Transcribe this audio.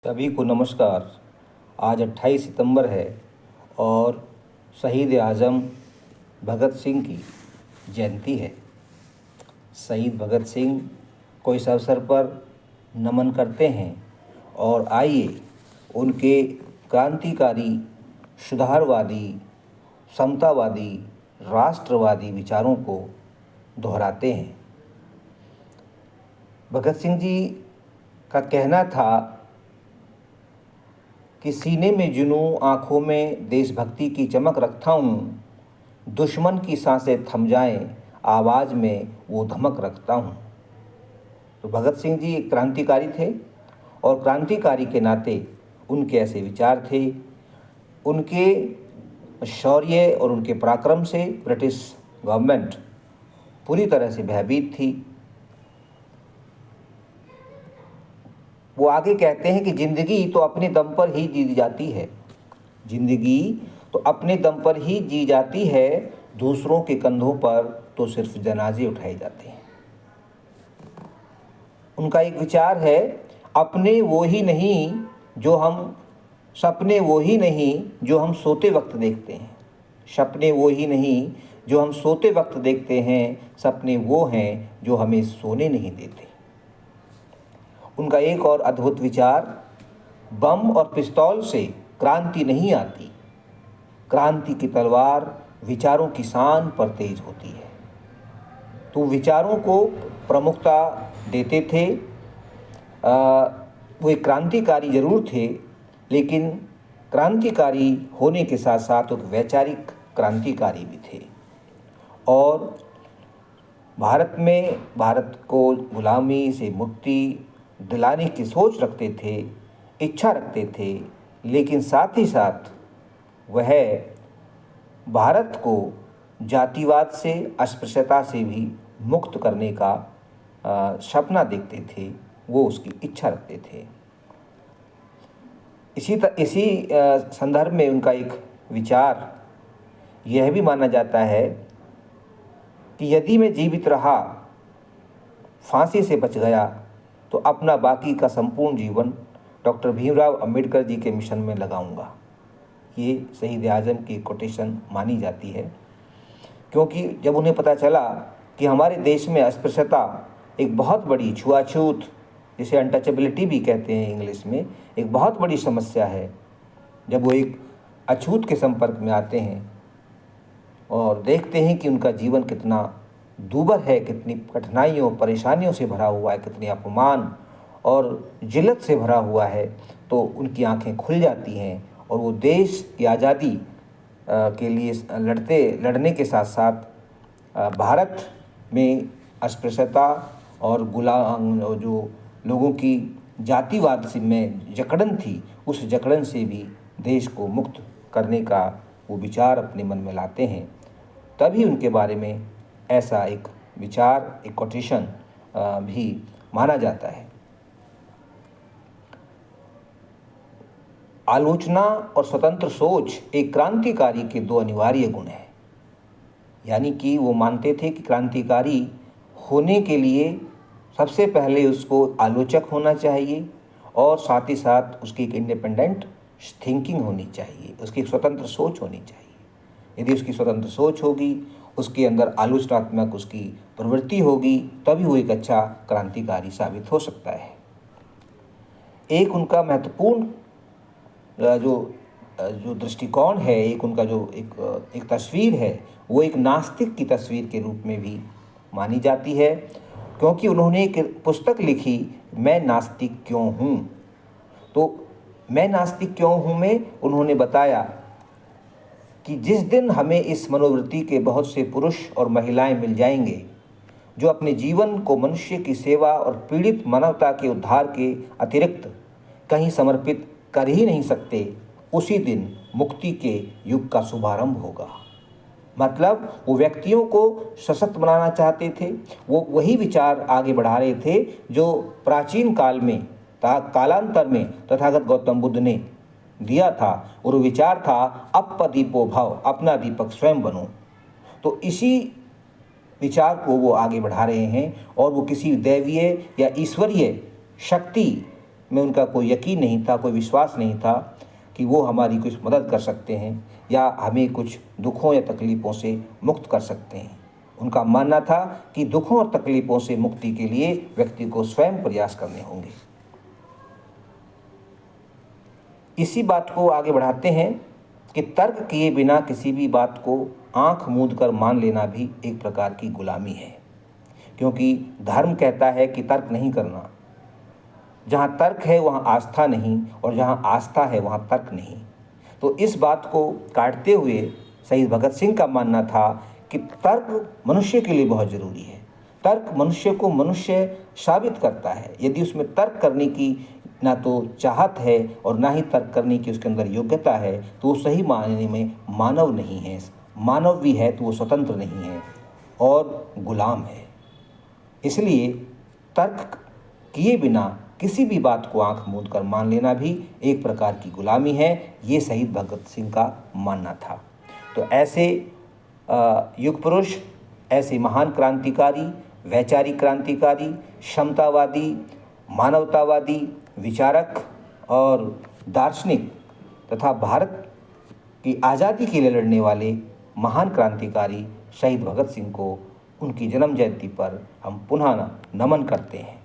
सभी को नमस्कार। आज 28 सितंबर है और शहीद आज़म भगत सिंह की जयंती है। शहीद भगत सिंह को इस अवसर पर नमन करते हैं और आइए उनके क्रांतिकारी, सुधारवादी, समतावादी, राष्ट्रवादी विचारों को दोहराते हैं। भगत सिंह जी का कहना था कि सीने में जुनून, आँखों में देशभक्ति की चमक रखता हूँ, दुश्मन की सांसें थम जाएं, आवाज़ में वो धमक रखता हूँ। तो भगत सिंह जी एक क्रांतिकारी थे और क्रांतिकारी के नाते उनके ऐसे विचार थे। उनके शौर्य और उनके पराक्रम से ब्रिटिश गवर्नमेंट पूरी तरह से भयभीत थी। वो आगे कहते हैं कि ज़िंदगी तो अपने दम पर ही जी जाती है, ज़िंदगी तो अपने दम पर ही जी जाती है, दूसरों के कंधों पर तो सिर्फ जनाजे उठाए जाते हैं। उनका एक विचार है, अपने वो ही नहीं जो हम सपने वो ही नहीं जो हम सोते वक्त देखते हैं, सपने वो ही नहीं जो हम सोते वक्त देखते हैं, सपने वो हैं जो हमें सोने नहीं देते। उनका एक और अद्भुत विचार, बम और पिस्तौल से क्रांति नहीं आती, क्रांति की तलवार विचारों की शान पर तेज होती है। तो विचारों को प्रमुखता देते थे। वो एक क्रांतिकारी जरूर थे, लेकिन क्रांतिकारी होने के साथ साथ एक वैचारिक क्रांतिकारी भी थे और भारत को गुलामी से मुक्ति दिलाने की सोच रखते थे, इच्छा रखते थे, लेकिन साथ ही साथ वह भारत को जातिवाद से, अस्पृश्यता से भी मुक्त करने का सपना देखते थे, वो उसकी इच्छा रखते थे। इसी संदर्भ में उनका एक विचार यह भी माना जाता है कि यदि मैं जीवित रहा, फांसी से बच गया, तो अपना बाकी का संपूर्ण जीवन डॉक्टर भीमराव अंबेडकर जी के मिशन में लगाऊंगा। ये शहीद आज़म की कोटेशन मानी जाती है, क्योंकि जब उन्हें पता चला कि हमारे देश में अस्पृश्यता एक बहुत बड़ी छुआछूत, जिसे अनटचेबिलिटी भी कहते हैं इंग्लिश में, एक बहुत बड़ी समस्या है। जब वो एक अछूत के संपर्क में आते हैं और देखते हैं कि उनका जीवन कितना दूभर है, कितनी कठिनाइयों, परेशानियों से भरा हुआ है, कितने अपमान और जिल्लत से भरा हुआ है, तो उनकी आंखें खुल जाती हैं और वो देश की आज़ादी के लिए लड़ने के साथ साथ भारत में अस्पृश्यता और जो लोगों की जातिवाद से में जकड़न थी, उस जकड़न से भी देश को मुक्त करने का वो विचार अपने मन में लाते हैं। तभी उनके बारे में ऐसा एक विचार, एक कोटेशन भी माना जाता है। आलोचना और स्वतंत्र सोच एक क्रांतिकारी के दो अनिवार्य गुण हैं। यानी कि वो मानते थे कि क्रांतिकारी होने के लिए सबसे पहले उसको आलोचक होना चाहिए और साथ ही साथ उसकी एक इंडिपेंडेंट थिंकिंग होनी चाहिए, उसकी एक स्वतंत्र सोच होनी चाहिए। यदि उसकी स्वतंत्र सोच होगी, उसके अंदर आलोचनात्मक उसकी प्रवृत्ति होगी, तभी वो एक अच्छा क्रांतिकारी साबित हो सकता है। एक उनका महत्वपूर्ण जो दृष्टिकोण है, एक उनका जो एक तस्वीर है, वो एक नास्तिक की तस्वीर के रूप में भी मानी जाती है, क्योंकि उन्होंने एक पुस्तक लिखी, मैं नास्तिक क्यों हूँ। तो मैं नास्तिक क्यों हूँ में उन्होंने बताया कि जिस दिन हमें इस मनोवृत्ति के बहुत से पुरुष और महिलाएं मिल जाएंगे जो अपने जीवन को मनुष्य की सेवा और पीड़ित मानवता के उद्धार के अतिरिक्त कहीं समर्पित कर ही नहीं सकते, उसी दिन मुक्ति के युग का शुभारंभ होगा। मतलब वो व्यक्तियों को सशक्त बनाना चाहते थे, वो वही विचार आगे बढ़ा रहे थे जो प्राचीन काल में कालांतर में तथागत गौतम बुद्ध ने दिया था, और विचार था अपदीपो भव, अपना दीपक स्वयं बनो। तो इसी विचार को वो आगे बढ़ा रहे हैं और वो किसी दैवीय या ईश्वरीय शक्ति में उनका कोई यकीन नहीं था, कोई विश्वास नहीं था कि वो हमारी कुछ मदद कर सकते हैं या हमें कुछ दुखों या तकलीफ़ों से मुक्त कर सकते हैं। उनका मानना था कि दुखों और तकलीफ़ों से मुक्ति के लिए व्यक्ति को स्वयं प्रयास करने होंगे। इसी बात को आगे बढ़ाते हैं कि तर्क किए बिना किसी भी बात को आंख मूंद कर मान लेना भी एक प्रकार की गुलामी है, क्योंकि धर्म कहता है कि तर्क नहीं करना। जहाँ तर्क है वहाँ आस्था नहीं, और जहाँ आस्था है वहाँ तर्क नहीं। तो इस बात को काटते हुए शहीद भगत सिंह का मानना था कि तर्क मनुष्य के लिए बहुत ज़रूरी है। तर्क मनुष्य को मनुष्य साबित करता है। यदि उसमें तर्क करने की ना तो चाहत है और ना ही तर्क करने की उसके अंदर योग्यता है, तो वो सही मायने में मानव नहीं है। मानव भी है तो वो स्वतंत्र नहीं है और गुलाम है। इसलिए तर्क किए बिना किसी भी बात को आंख मूंद कर मान लेना भी एक प्रकार की गुलामी है। ये शहीद भगत सिंह का मानना था। तो ऐसे युग पुरुष, ऐसे महान क्रांतिकारी, वैचारिक क्रांतिकारी, क्षमतावादी, मानवतावादी विचारक और दार्शनिक तथा भारत की आज़ादी के लिए लड़ने वाले महान क्रांतिकारी शहीद भगत सिंह को उनकी जन्म जयंती पर हम पुनः नमन करते हैं।